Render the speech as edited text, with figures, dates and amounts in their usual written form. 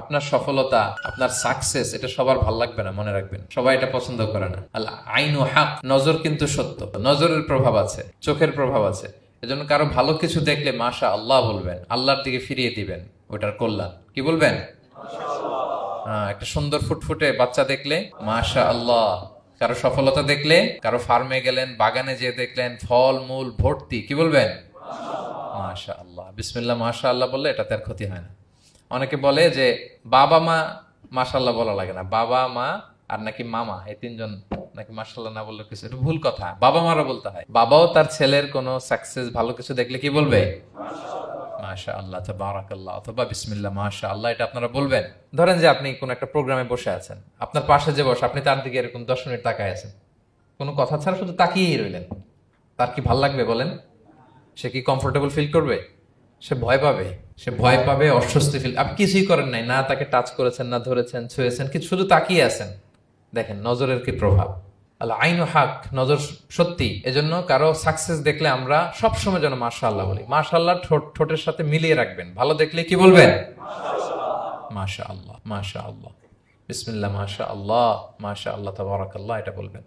আপনার সফলতা, আপনার সাকসেস, এটা সবার ভাল লাগবে না, মনে রাখবেন। সবাই এটা পছন্দ করে না। আল আইনু হক, নজর কিন্তু সত্য, নজরের প্রভাব আছে, চোখের প্রভাব আছে। এজন্য কারো ভালো কিছু দেখলে মাশা আল্লাহ বলবেন, আল্লাহর দিকে ফিরিয়ে দিবেন ওটার কল্যাণ। কি বলবেন? একটা সুন্দর ফুটফুটে বাচ্চা দেখলে মাশা আল্লাহ। কারো সফলতা দেখলে, কারো ফার্মে গেলেন, বাগানে যেয়ে দেখলেন ফল মূল ভর্তি, কি বলবেন? মাশা আল্লাহ, বিসমিল্লাহ মাশা আল্লাহ বললে এটাতে আর ক্ষতি হয় না। অনেকে বলে যে বাবা মা মাশাল্লাহ বলা লাগে না, বাবা মা আর নাকি মামা, এই তিনজন নাকি মাশাল্লাহ না বললে কিছু, এটা ভুল কথা। বাবা মারও বলতে হয়। বাবাও তার ছেলের কোনো সাকসেস, ভালো কিছু দেখলে কি বলবে? মাশা আল্লাহ, তাবারাকাল্লাহ, অথবা বিসমিল্লাহ মাশা আল্লাহ, এটা আপনারা বলবেন। ধরেন যে আপনি কোন একটা প্রোগ্রামে বসে আছেন, আপনার পাশে যে বসে, আপনি তার দিকে এরকম 10 মিনিট তাকায় আছেন, কোনো কথা ছাড়া শুধু তাকিয়েই রইলেন। তার কি ভাল লাগবে বলেন? সে কি কমফোর্টেবল ফিল করবে? সে ভয় পাবে, সে ভয় পাবে, অস্বস্তি ফিল। আপনি কিছুই করেন নাই, না তাকে টাচ করেছেন, না ধরেছেন, ছুঁয়েছেন, কিন্তু শুধু তাকিয়ে আছেন। দেখেন নজরের কি প্রভাব। আল্লাহ আইনু হক, নজর সত্যি। এজন্য কারো সাকসেস দেখলে আমরা সবসময় যেন মাশাআল্লাহ বলি। মাশাআল্লাহ ঠোঁটের সাথে মিলিয়ে রাখবেন। ভালো দেখলে কি বলবেন? মাশাআল্লাহ, মাশাআল্লাহ, বিসমিল্লাহ মাশাআল্লাহ, মাশাআল্লাহ, তাবারাকাল্লাহ, এটা বলবেন।